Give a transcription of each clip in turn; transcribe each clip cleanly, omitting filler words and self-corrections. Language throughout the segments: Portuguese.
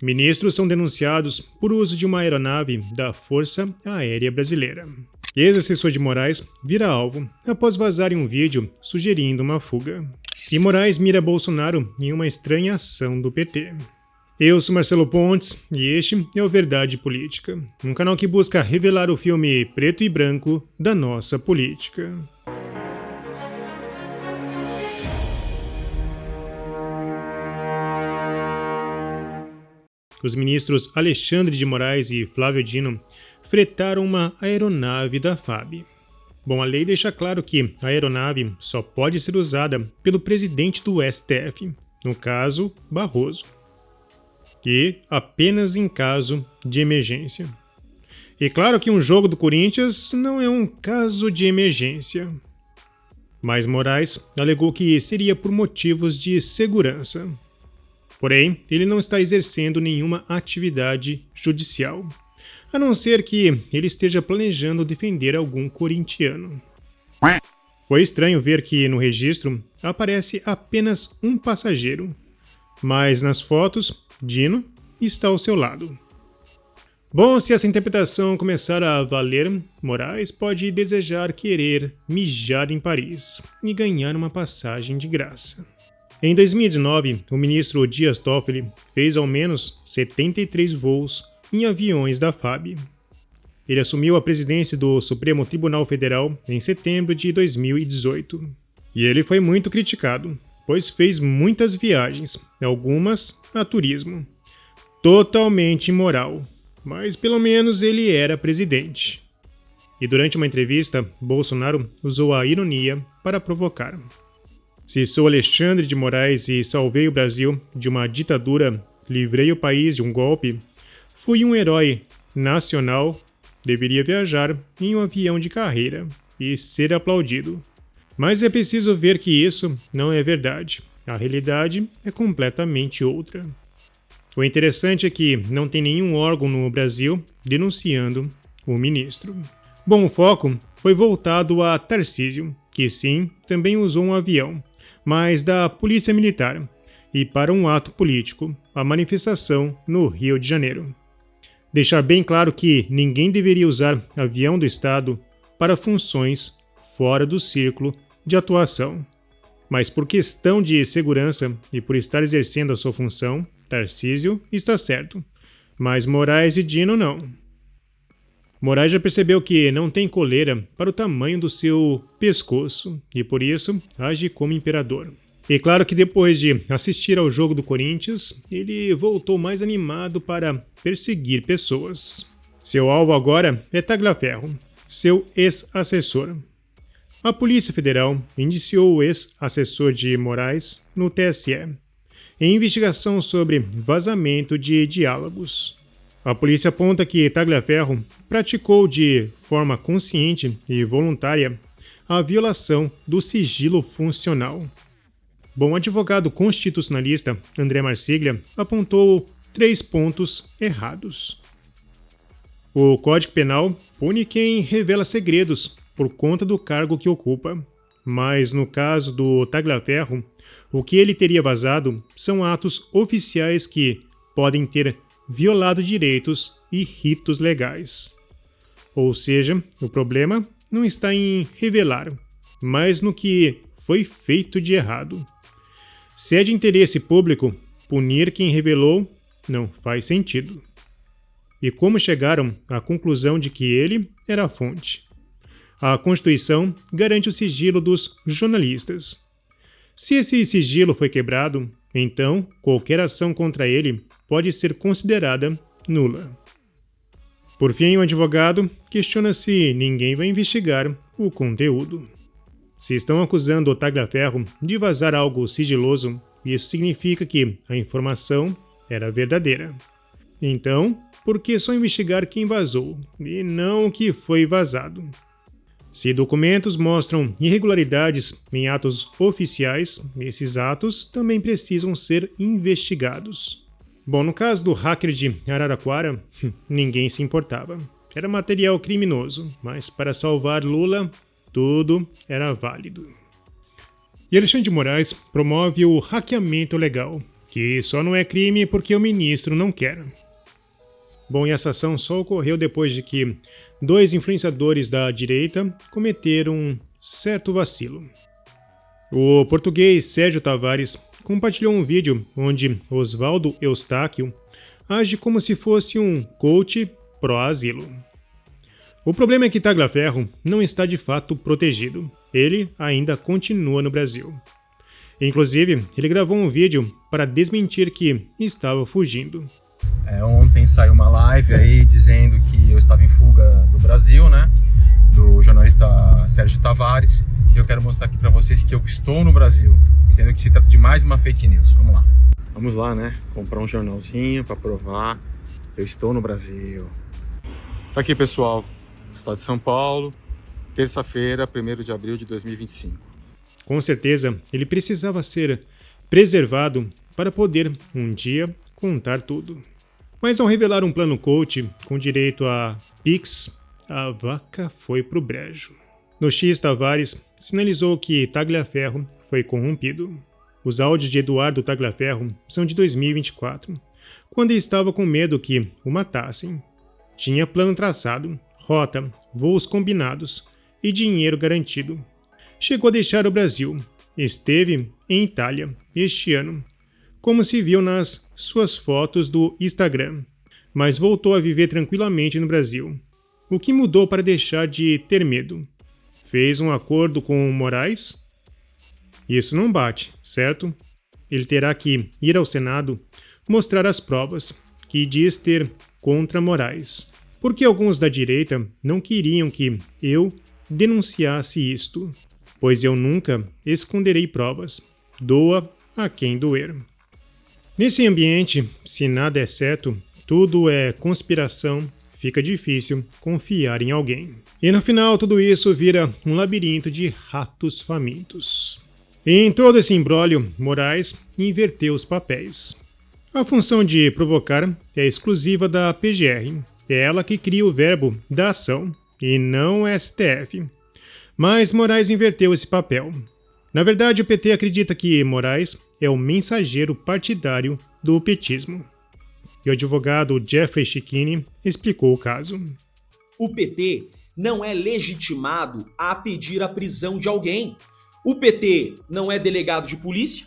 Ministros são denunciados por uso de uma aeronave da Força Aérea Brasileira. Ex-assessor de Moraes vira alvo após vazar em um vídeo sugerindo uma fuga. E Moraes mira Bolsonaro em uma estranha ação do PT. Eu sou Marcelo Pontes e este é o Verdade Política, um canal que busca revelar o filme preto e branco da nossa política. Os ministros Alexandre de Moraes e Flávio Dino fretaram uma aeronave da FAB. Bom, a lei deixa claro que a aeronave só pode ser usada pelo presidente do STF, no caso, Barroso, e apenas em caso de emergência. E claro que um jogo do Corinthians não é um caso de emergência. Mas Moraes alegou que seria por motivos de segurança. Porém, ele não está exercendo nenhuma atividade judicial, a não ser que ele esteja planejando defender algum corintiano. Foi estranho ver que no registro aparece apenas um passageiro, mas nas fotos, Dino está ao seu lado. Bom, se essa interpretação começar a valer, Moraes pode desejar querer mijar em Paris e ganhar uma passagem de graça. Em 2019, o ministro Dias Toffoli fez ao menos 73 voos em aviões da FAB. Ele assumiu a presidência do Supremo Tribunal Federal em setembro de 2018. E ele foi muito criticado, pois fez muitas viagens, algumas a turismo. Totalmente imoral, mas pelo menos ele era presidente. E durante uma entrevista, Bolsonaro usou a ironia para provocar. Se sou Alexandre de Moraes e salvei o Brasil de uma ditadura, livrei o país de um golpe, fui um herói nacional, deveria viajar em um avião de carreira e ser aplaudido. Mas é preciso ver que isso não é verdade. A realidade é completamente outra. O interessante é que não tem nenhum órgão no Brasil denunciando o ministro. Bom, o foco foi voltado a Tarcísio, que sim, também usou um avião, mas da Polícia Militar, e para um ato político, a manifestação no Rio de Janeiro. Deixar bem claro que ninguém deveria usar avião do Estado para funções fora do círculo de atuação. Mas por questão de segurança e por estar exercendo a sua função, Tarcísio está certo, mas Moraes e Dino não. Moraes já percebeu que não tem coleira para o tamanho do seu pescoço e por isso age como imperador. E claro que depois de assistir ao jogo do Corinthians, ele voltou mais animado para perseguir pessoas. Seu alvo agora é Tagliaferro, seu ex-assessor. A Polícia Federal indiciou o ex-assessor de Moraes no TSE, em investigação sobre vazamento de diálogos. A polícia aponta que Tagliaferro praticou de forma consciente e voluntária a violação do sigilo funcional. Bom, o advogado constitucionalista André Marsiglia apontou 3 pontos errados. O Código Penal pune quem revela segredos por conta do cargo que ocupa, mas no caso do Tagliaferro, o que ele teria vazado são atos oficiais que podem ter violado direitos e ritos legais. Ou seja, o problema não está em revelar, mas no que foi feito de errado. Se é de interesse público, punir quem revelou não faz sentido. E como chegaram à conclusão de que ele era a fonte? A Constituição garante o sigilo dos jornalistas. Se esse sigilo foi quebrado, então qualquer ação contra ele pode ser considerada nula. Por fim, o advogado questiona se ninguém vai investigar o conteúdo. Se estão acusando o Tagliaferro de vazar algo sigiloso, isso significa que a informação era verdadeira. Então, por que só investigar quem vazou e não o que foi vazado? Se documentos mostram irregularidades em atos oficiais, esses atos também precisam ser investigados. Bom, no caso do hacker de Araraquara, ninguém se importava. Era material criminoso, mas para salvar Lula, tudo era válido. E Alexandre de Moraes promove o hackeamento legal, que só não é crime porque o ministro não quer. Bom, e essa ação só ocorreu depois de que 2 influenciadores da direita cometeram um certo vacilo. O português Sérgio Tavares compartilhou um vídeo onde Oswaldo Eustáquio age como se fosse um coach pró-asilo. O problema é que Tagliaferro não está de fato protegido. Ele ainda continua no Brasil. Inclusive, ele gravou um vídeo para desmentir que estava fugindo. Ontem saiu uma live aí dizendo que eu estava em fuga do Brasil, né? Do jornalista Sérgio Tavares. E eu quero mostrar aqui para vocês que eu estou no Brasil. Entendo que se trata de mais uma fake news. Vamos lá. Vamos lá, né? Comprar um jornalzinho para provar. Eu estou no Brasil. Tá aqui, pessoal. Estado de São Paulo. Terça-feira, 1º de abril de 2025. Com certeza, ele precisava ser preservado para poder, um dia, contar tudo. Mas ao revelar um plano coach com direito a Pix, a vaca foi pro brejo. No X, Tavares sinalizou que Tagliaferro foi corrompido. Os áudios de Eduardo Tagliaferro são de 2024, quando ele estava com medo que o matassem. Tinha plano traçado, rota, voos combinados e dinheiro garantido. Chegou a deixar o Brasil. Esteve em Itália este ano, como se viu nas suas fotos do Instagram, mas voltou a viver tranquilamente no Brasil. O que mudou para deixar de ter medo? Fez um acordo com Moraes? Isso não bate, certo? Ele terá que ir ao Senado mostrar as provas que diz ter contra Moraes, porque alguns da direita não queriam que eu denunciasse isto, pois eu nunca esconderei provas. Doa a quem doer. Nesse ambiente, se nada é certo, tudo é conspiração, fica difícil confiar em alguém. E no final, tudo isso vira um labirinto de ratos famintos. Em todo esse imbróglio, Moraes inverteu os papéis. A função de provocar é exclusiva da PGR. É ela que cria o verbo da ação, e não o STF. Mas Moraes inverteu esse papel. Na verdade, o PT acredita que Moraes é o mensageiro partidário do petismo. E o advogado Jeffrey Chicchini explicou o caso. O PT não é legitimado a pedir a prisão de alguém. O PT não é delegado de polícia.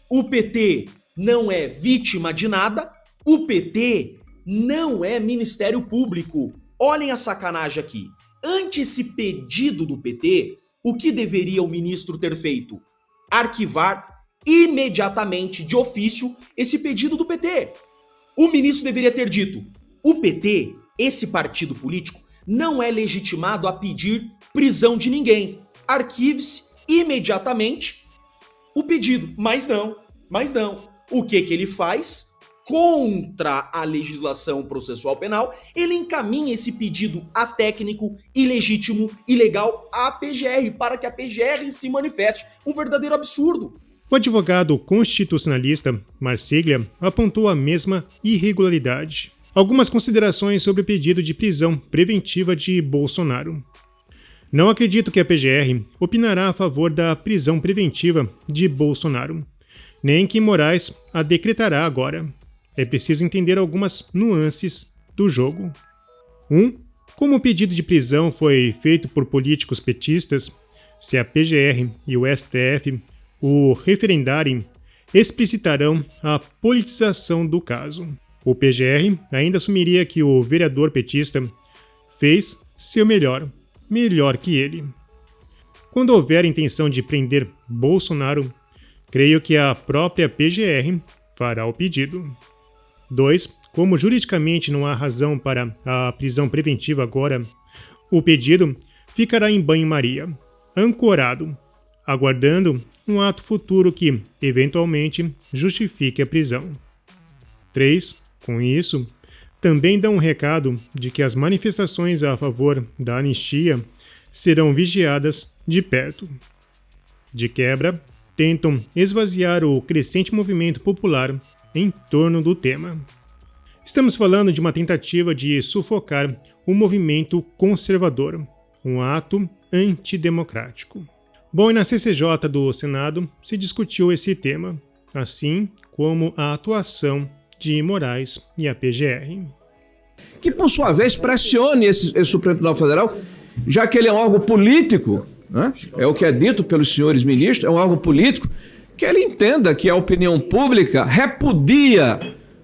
O PT não é vítima de nada. O PT não é Ministério Público. Olhem a sacanagem aqui. Ante esse pedido do PT, o que deveria o ministro ter feito? Arquivar imediatamente, de ofício, esse pedido do PT. O ministro deveria ter dito: o PT, esse partido político, não é legitimado a pedir prisão de ninguém. Arquive-se imediatamente o pedido. Mas não. O que ele faz? Contra a legislação processual penal, ele encaminha esse pedido atécnico, ilegítimo, ilegal à PGR, para que a PGR se manifeste. Um verdadeiro absurdo. O advogado constitucionalista Marsiglia apontou a mesma irregularidade. Algumas considerações sobre o pedido de prisão preventiva de Bolsonaro. Não acredito que a PGR opinará a favor da prisão preventiva de Bolsonaro, nem que Moraes a decretará agora. É preciso entender algumas nuances do jogo. 1. Como o pedido de prisão foi feito por políticos petistas, se a PGR e o STF o referendarem, explicitarão a politização do caso. O PGR ainda assumiria que o vereador petista fez seu melhor que ele. Quando houver intenção de prender Bolsonaro, creio que a própria PGR fará o pedido. 2. Como juridicamente não há razão para a prisão preventiva agora, o pedido ficará em banho-maria, ancorado, aguardando um ato futuro que, eventualmente, justifique a prisão. 3. Com isso, também dá um recado de que as manifestações a favor da anistia serão vigiadas de perto. De quebra, tentam esvaziar o crescente movimento popular em torno do tema. Estamos falando de uma tentativa de sufocar o movimento conservador, um ato antidemocrático. Bom, e na CCJ do Senado se discutiu esse tema. assim como a atuação de Moraes e a PGR. Que, por sua vez, pressione esse Supremo Tribunal Federal, já que ele é um órgão político, né? É o que é dito pelos senhores ministros, é um órgão político, que ele entenda que a opinião pública repudia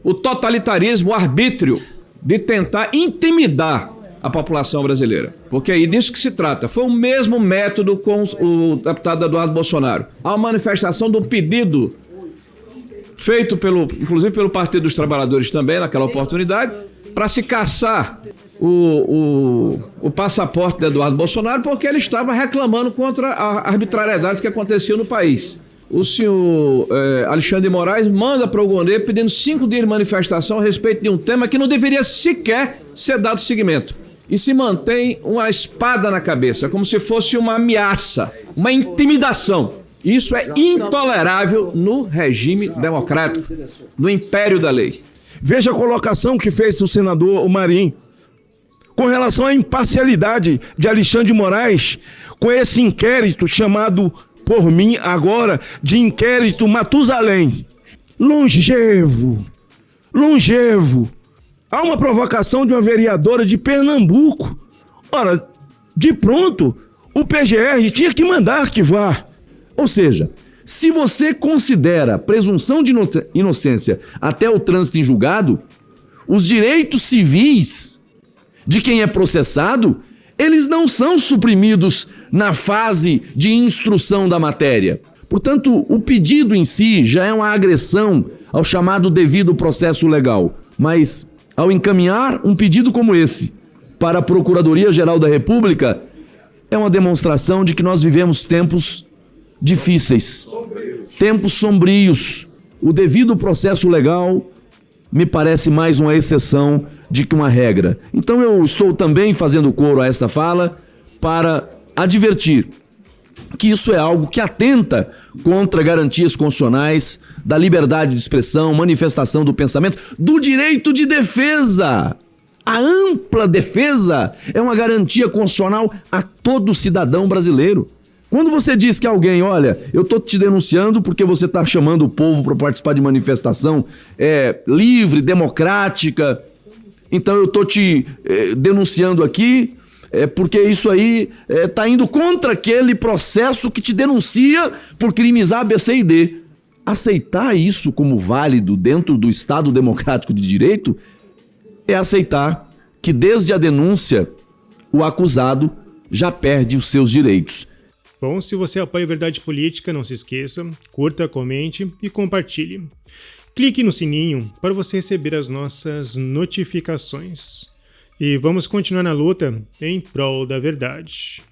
o totalitarismo, o arbítrio de tentar intimidar a população brasileira. Porque é disso que se trata. Foi o mesmo método com o deputado Eduardo Bolsonaro. A manifestação de um pedido feito inclusive pelo Partido dos Trabalhadores também, naquela oportunidade, para se caçar o passaporte de Eduardo Bolsonaro, porque ele estava reclamando contra a arbitrariedade que acontecia no país. O senhor Alexandre de Moraes manda para o Gondê pedindo 5 dias de manifestação a respeito de um tema que não deveria sequer ser dado seguimento. E se mantém uma espada na cabeça, como se fosse uma ameaça, uma intimidação. Isso é intolerável no regime democrático, no império da lei. Veja a colocação que fez o senador Marinho com relação à imparcialidade de Alexandre de Moraes com esse inquérito chamado por mim agora de inquérito Matusalém. Longevo. Há uma provocação de uma vereadora de Pernambuco. Ora, de pronto, o PGR tinha que mandar arquivar. Ou seja, se você considera presunção de inocência até o trânsito em julgado, os direitos civis de quem é processado, eles não são suprimidos na fase de instrução da matéria. Portanto, o pedido em si já é uma agressão ao chamado devido processo legal. Mas, ao encaminhar um pedido como esse para a Procuradoria-Geral da República, é uma demonstração de que nós vivemos tempos difíceis, tempos sombrios. O devido processo legal me parece mais uma exceção de que uma regra. Então eu estou também fazendo coro a essa fala para advertir que isso é algo que atenta contra garantias constitucionais da liberdade de expressão, manifestação do pensamento, do direito de defesa. A ampla defesa é uma garantia constitucional a todo cidadão brasileiro. Quando você diz que alguém, olha, eu estou te denunciando porque você está chamando o povo para participar de manifestação livre, democrática, então eu estou te denunciando aqui porque isso aí está indo contra aquele processo que te denuncia por crimizar A, B, C e D. Aceitar isso como válido dentro do Estado Democrático de Direito é aceitar que desde a denúncia o acusado já perde os seus direitos. Bom, se você apoia a Verdade Política, não se esqueça, curta, comente e compartilhe. Clique no sininho para você receber as nossas notificações. E vamos continuar na luta em prol da verdade.